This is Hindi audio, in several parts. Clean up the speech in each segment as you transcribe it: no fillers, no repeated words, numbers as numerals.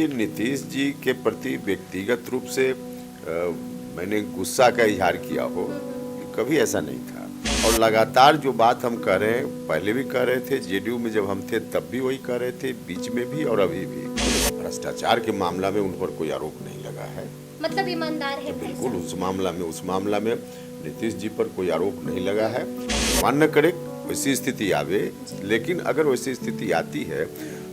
कभी नीतीश जी के प्रति व्यक्तिगत रूप से मैंने गुस्सा का इजहार किया हो, कभी ऐसा नहीं था। और लगातार जो बात हम कर रहे हैं, पहले भी कर रहे थे, जेडीयू में जब हम थे तब भी वही कर रहे थे, बीच में भी और अभी भी। भ्रष्टाचार के मामला में उन पर कोई आरोप नहीं लगा है। मतलब ईमानदार है। बिल्कुल, उस मामला में नीतीश जी पर कोई आरोप नहीं लगा है। मान न करे वैसी स्थिति आवे, लेकिन अगर वैसी स्थिति आती है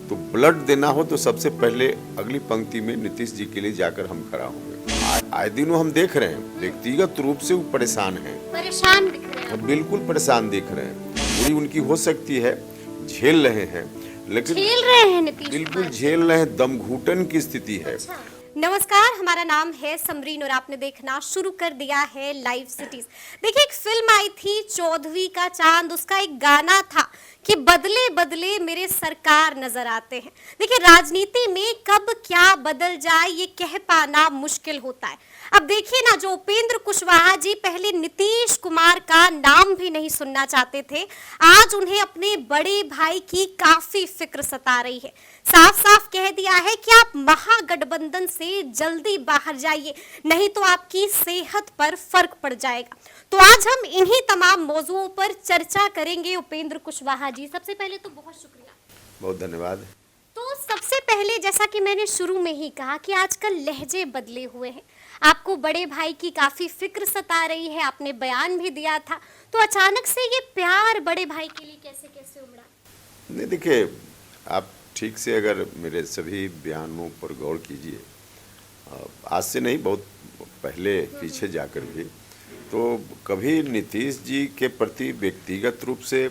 तो ब्लड देना हो तो सबसे पहले अगली पंक्ति में नीतीश जी के लिए जाकर हम खड़ा होंगे। आए दिन हम देख रहे हैं, व्यक्तिगत रूप से वो परेशान हैं, परेशान दिख रहे हैं, बिल्कुल परेशान दिख रहे हैं। बुरी उनकी हो सकती है, झेल रहे हैं, लेकिन झेल रहे हैं नीतीश, बिल्कुल झेल रहे हैं, दम घुटन की स्थिति है। नमस्कार, हमारा नाम है समरीन और आपने देखना शुरू कर दिया है लाइव सिटीज। देखिए, एक फिल्म आई थी चौधरी का चांद, उसका एक गाना था कि बदले बदले मेरे सरकार नजर आते हैं। देखिए, राजनीति में कब क्या बदल जाए ये कह पाना मुश्किल होता है। अब देखिए ना, जो उपेंद्र कुशवाहा जी पहले नीतीश कुमार का नाम भी नहीं सुनना चाहते थे, आज उन्हें अपने बड़े भाई की काफी फिक्र सता रही है। साफ साफ कह दिया है कि आप महागठबंधन से जल्दी बाहर जाइए, नहीं तो आपकी सेहत पर फर्क पड़ जाएगा। तो आज हम इन्हीं तमाम मौजुओं पर चर्चा करेंगे उपेंद्र कुशवाहा जी। सबसे पहले तो बहुत शुक्रिया, बहुत धन्यवाद। तो सबसे पहले जैसा कि मैंने शुरू में ही कहा कि आजकल लहजे बदले हुए हैं, आपको बड़े भाई की काफी फिक्र सता रही है, आपने बयान भी दिया था, तो अचानक से ये प्यार बड़े भाई के लिए कैसे कैसे उमड़ा? नहीं, देखिए, आप ठीक से अगर मेरे सभी बयानों पर गौर कीजिए, आज से नहीं, बहुत पहले पीछे जाकर भी, तो कभी नीतीश जी के प्रति व्यक्तिगत रूप से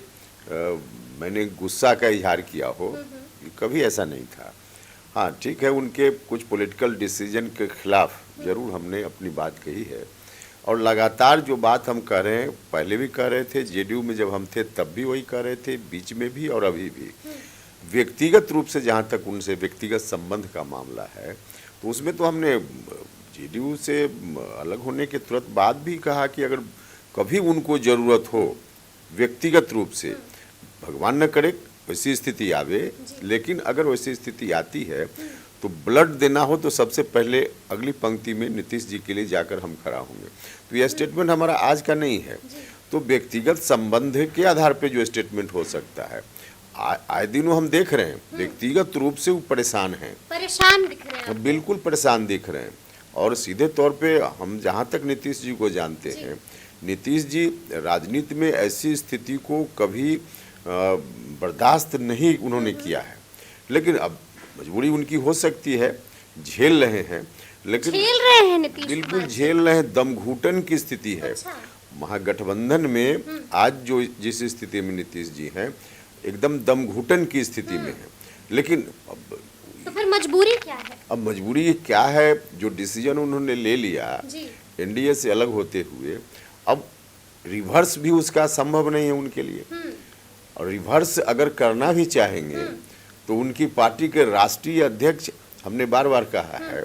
मैंने गुस्सा का इजहार किया हो, कभी ऐसा नहीं था। हाँ, ठीक है, उनके कुछ पॉलिटिकल डिसीजन के खिलाफ जरूर हमने अपनी बात कही है, और लगातार जो बात हम कर रहे हैं, पहले भी कर रहे थे, जेडीयू में जब हम थे तब भी वही कर रहे थे, बीच में भी और अभी भी। व्यक्तिगत रूप से जहाँ तक उनसे व्यक्तिगत संबंध का मामला है, तो उसमें तो हमने जेडीयू से अलग होने के तुरंत बाद भी कहा कि अगर कभी उनको ज़रूरत हो व्यक्तिगत रूप से, भगवान न करे वैसी स्थिति आवे, लेकिन अगर वैसी स्थिति आती है तो ब्लड देना हो तो सबसे पहले अगली पंक्ति में नीतीश जी के लिए जाकर हम खड़ा होंगे। तो यह स्टेटमेंट हमारा आज का नहीं है, तो व्यक्तिगत संबंध के आधार पे जो स्टेटमेंट हो सकता है। आए दिन हम देख रहे हैं, व्यक्तिगत रूप से वो परेशान हैं, परेशान दिख रहे हैं, बिल्कुल परेशान दिख रहे हैं। और सीधे तौर पे हम जहाँ तक नीतीश जी को जानते हैं, नीतीश जी राजनीति में ऐसी स्थिति को कभी बर्दाश्त नहीं उन्होंने किया है, लेकिन अब मजबूरी उनकी हो सकती है, झेल रहे हैं, लेकिन झेल रहे हैं नीतीश, बिल्कुल झेल रहे हैं, दम घुटन की स्थिति है। महागठबंधन में आज जो जिस स्थिति में नीतीश जी हैं, एकदम दम घुटन की स्थिति में है। लेकिन तो फिर मजबूरी क्या है? अब मजबूरी क्या है? जो डिसीजन उन्होंने ले लिया एनडीए से अलग होते हुए, अब रिवर्स भी उसका संभव नहीं है उनके लिए। और रिवर्स अगर करना भी चाहेंगे तो उनकी पार्टी के राष्ट्रीय अध्यक्ष, हमने बार बार कहा है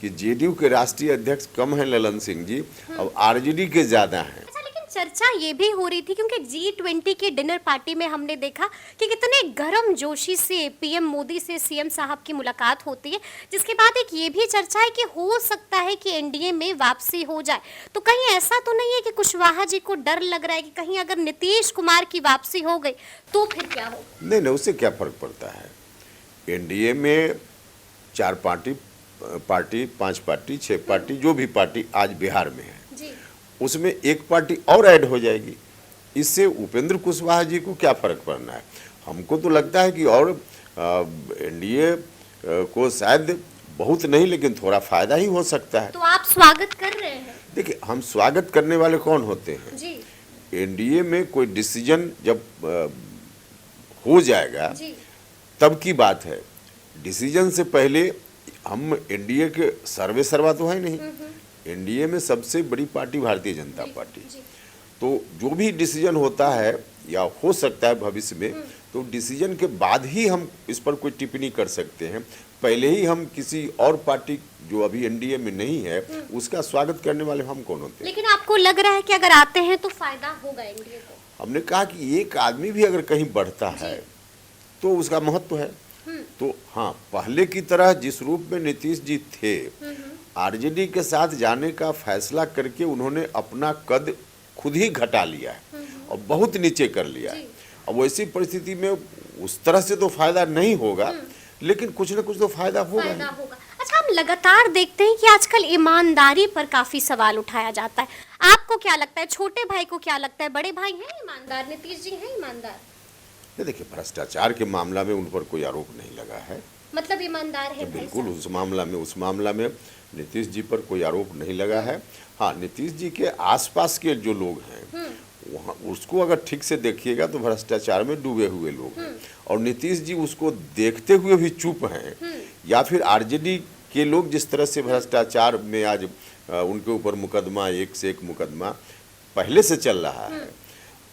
कि जेडीयू के राष्ट्रीय अध्यक्ष कम है ललन सिंह जी, अब आरजेडी के ज्यादा हैं। चर्चा ये भी हो रही थी क्योंकि G20 की डिनर पार्टी में हमने देखा कि कितने गर्म जोशी से पीएम मोदी से सीएम साहब की मुलाकात होती है, जिसके बाद एक ये भी चर्चा है कि हो सकता है कि एनडीए में वापसी हो जाए। तो कहीं ऐसा तो नहीं है कि कुशवाहा जी को डर लग रहा है कि कहीं अगर नीतीश कुमार की वापसी हो गई तो फिर क्या हो? नहीं, उससे क्या फर्क पड़ता है। एनडीए में 4 पार्टी, 5 पार्टी, 6 पार्टी, जो भी पार्टी आज बिहार में है, उसमें एक पार्टी और ऐड हो जाएगी। इससे उपेंद्र कुशवाहा जी को क्या फर्क पड़ना है? हमको तो लगता है कि और एनडीए को शायद बहुत नहीं, लेकिन थोड़ा फायदा ही हो सकता है। तो आप स्वागत कर रहे हैं? देखिए, हम स्वागत करने वाले कौन होते हैं जी? एनडीए में कोई डिसीजन जब हो जाएगा तब की बात है। डिसीजन से पहले हम एनडीए के सर्वे सर्वा तो है नहीं। एनडीए में सबसे बड़ी पार्टी भारतीय जनता पार्टी, तो जो भी डिसीजन होता है या हो सकता है भविष्य में, तो डिसीजन के बाद ही हम इस पर कोई टिप्पणी कर सकते हैं। पहले ही हम किसी और पार्टी जो अभी एनडीए में नहीं है उसका स्वागत करने वाले हम कौन होते हैं? लेकिन आपको लग रहा है कि अगर आते हैं तो फायदा होगा एनडीए को? हमने कहा कि एक आदमी भी अगर कहीं बढ़ता है तो उसका महत्व है। तो हाँ, पहले की तरह जिस रूप में नीतीश जी थे, आरजेडी के साथ जाने का फैसला करके उन्होंने अपना कद खुद ही घटा लिया है और बहुत नीचे कर लिया है। अब वैसी परिस्थिति में उस तरह से तो फायदा नहीं होगा, लेकिन कुछ न कुछ तो फायदा होगा ही। अच्छा, हम लगातार देखते हैं कि आजकल ईमानदारी पर काफी सवाल उठाया जाता है। आपको क्या लगता है, छोटे भाई को क्या लगता है, बड़े भाई हैं ईमानदार, नीतीश जी हैं ईमानदार? ये देखिए, भ्रष्टाचार के मामला में उन पर कोई आरोप नहीं लगा है। मतलब ईमानदार है भाई बिल्कुल, साहब। उस मामला में नीतीश जी पर कोई आरोप नहीं लगा है। हाँ, नीतीश जी के आसपास के जो लोग हैं वहाँ उसको अगर ठीक से देखिएगा तो भ्रष्टाचार में डूबे हुए लोग हैं, और नीतीश जी उसको देखते हुए भी चुप हैं, या फिर आरजेडी के लोग जिस तरह से भ्रष्टाचार में आज उनके ऊपर मुकदमा, एक से एक मुकदमा पहले से चल रहा है,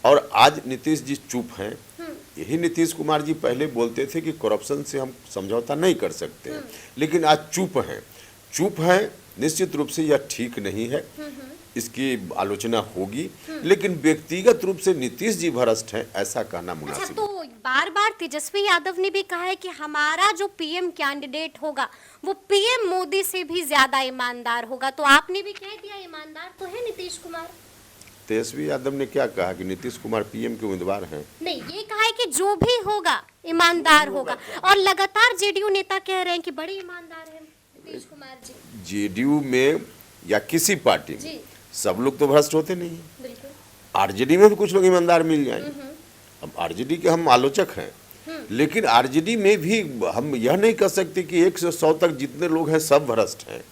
और आज नीतीश जी चुप हैं। यही नीतीश कुमार जी पहले बोलते थे कि करप्शन से हम समझौता नहीं कर सकते हैं, लेकिन आज चुप हैं। निश्चित रूप से यह ठीक नहीं है, इसकी आलोचना होगी, लेकिन व्यक्तिगत रूप से नीतीश जी भ्रष्ट हैं ऐसा कहना मुनासिब। अच्छा, तो बार बार तेजस्वी यादव ने भी कहा है कि हमारा जो पीएम कैंडिडेट होगा वो पीएम मोदी से भी ज्यादा ईमानदार होगा, तो आपने भी कह दिया ईमानदार तो है नीतीश कुमार। तेजस्वी यादव ने क्या कहा कि नीतीश कुमार पीएम के उम्मीदवार हैं? नहीं, ये कहा है कि जो भी होगा ईमानदार होगा, और लगातार जेडीयू नेता कह रहे हैं कि बड़े ईमानदार हैं नीतीश कुमार जी। जेडीयू में या किसी पार्टी में सब लोग तो भ्रष्ट होते नहीं हैं। बिल्कुल। आरजेडी में भी कुछ लोग ईमानदार मिल जाएंगे। अब आरजेडी के हम आलोचक हैं, लेकिन आरजेडी में भी हम यह नहीं कह सकते कि 1 से 100 तक जितने लोग हैं सब भ्रष्ट हैं।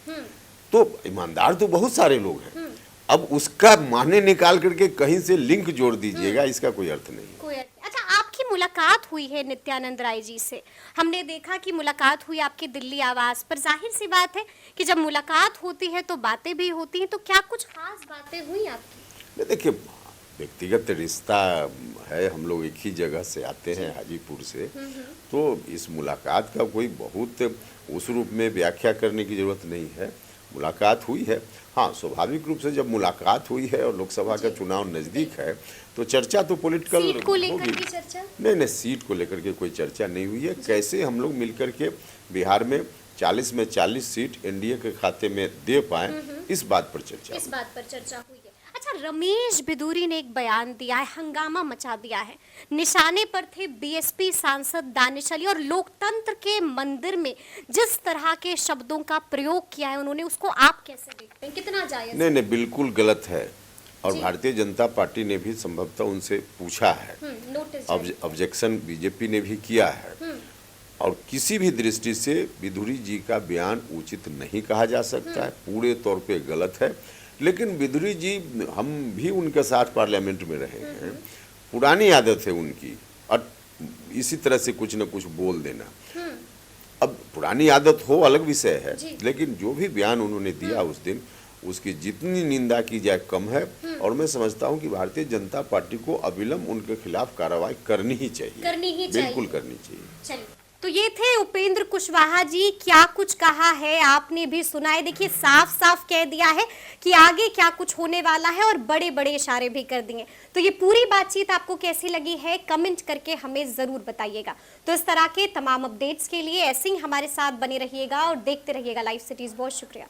तो ईमानदार तो बहुत सारे लोग हैं। अब उसका माने निकाल करके कहीं से लिंक जोड़ दीजिएगा, इसका कोई अर्थ नहीं। अच्छा, आपकी मुलाकात हुई है नित्यानंद राय जी से, हमने देखा कि मुलाकात हुई आपके दिल्ली आवास पर। जाहिर सी बात है कि जब मुलाकात होती है तो बातें भी होती हैं, तो क्या कुछ खास बातें हुई आपकी? देखिए, व्यक्तिगत रिश्ता है, हम लोग एक ही जगह से आते हैं, हाजीपुर से, तो इस मुलाकात का कोई बहुत उस रूप में व्याख्या करने की जरूरत नहीं है। मुलाकात हुई है। हाँ, स्वाभाविक रूप से जब मुलाकात हुई है और लोकसभा का चुनाव नज़दीक है तो चर्चा तो पॉलिटिकल सीट को लेकर की चर्चा? नहीं, सीट को लेकर के कोई चर्चा नहीं हुई है। कैसे हम लोग मिलकर के बिहार में 40 में 40 सीट एनडीए के खाते में दे पाए, इस बात पर चर्चा हुई है। अच्छा, रमेश बिदूरी ने एक बयान दिया है, हंगामा मचा दिया है। निशाने पर थे बीएसपी सांसद दानिश अली, और लोकतंत्र के मंदिर में जिस तरह के शब्दों का प्रयोग किया है उन्होंने, उसको आप कैसे देखते हैं, कितना जायज? नहीं, बिल्कुल गलत है, और भारतीय जनता पार्टी ने भी संभवतः उनसे पूछा है, ऑब्जेक्शन बीजेपी ने भी किया है, और किसी भी दृष्टि से बिदूरी जी का बयान उचित नहीं कहा जा सकता है, पूरे तौर पे गलत है। लेकिन बिदूरी जी, हम भी उनके साथ पार्लियामेंट में रहे हैं, पुरानी आदत है उनकी, और इसी तरह से कुछ न कुछ बोल देना। अब पुरानी आदत हो अलग विषय है, लेकिन जो भी बयान उन्होंने दिया उस दिन, उसकी जितनी निंदा की जाए कम है, और मैं समझता हूं कि भारतीय जनता पार्टी को अविलंब उनके खिलाफ कार्रवाई करनी ही चाहिए, बिल्कुल करनी चाहिए। तो ये थे उपेंद्र कुशवाहा जी, क्या कुछ कहा है आपने भी सुना है। देखिए, साफ साफ कह दिया है कि आगे क्या कुछ होने वाला है, और बड़े बड़े इशारे भी कर दिए। तो ये पूरी बातचीत आपको कैसी लगी है, कमेंट करके हमें जरूर बताइएगा। तो इस तरह के तमाम अपडेट्स के लिए ऐसे ही हमारे साथ बने रहिएगा और देखते रहिएगा लाइव सिटीज। बहुत शुक्रिया।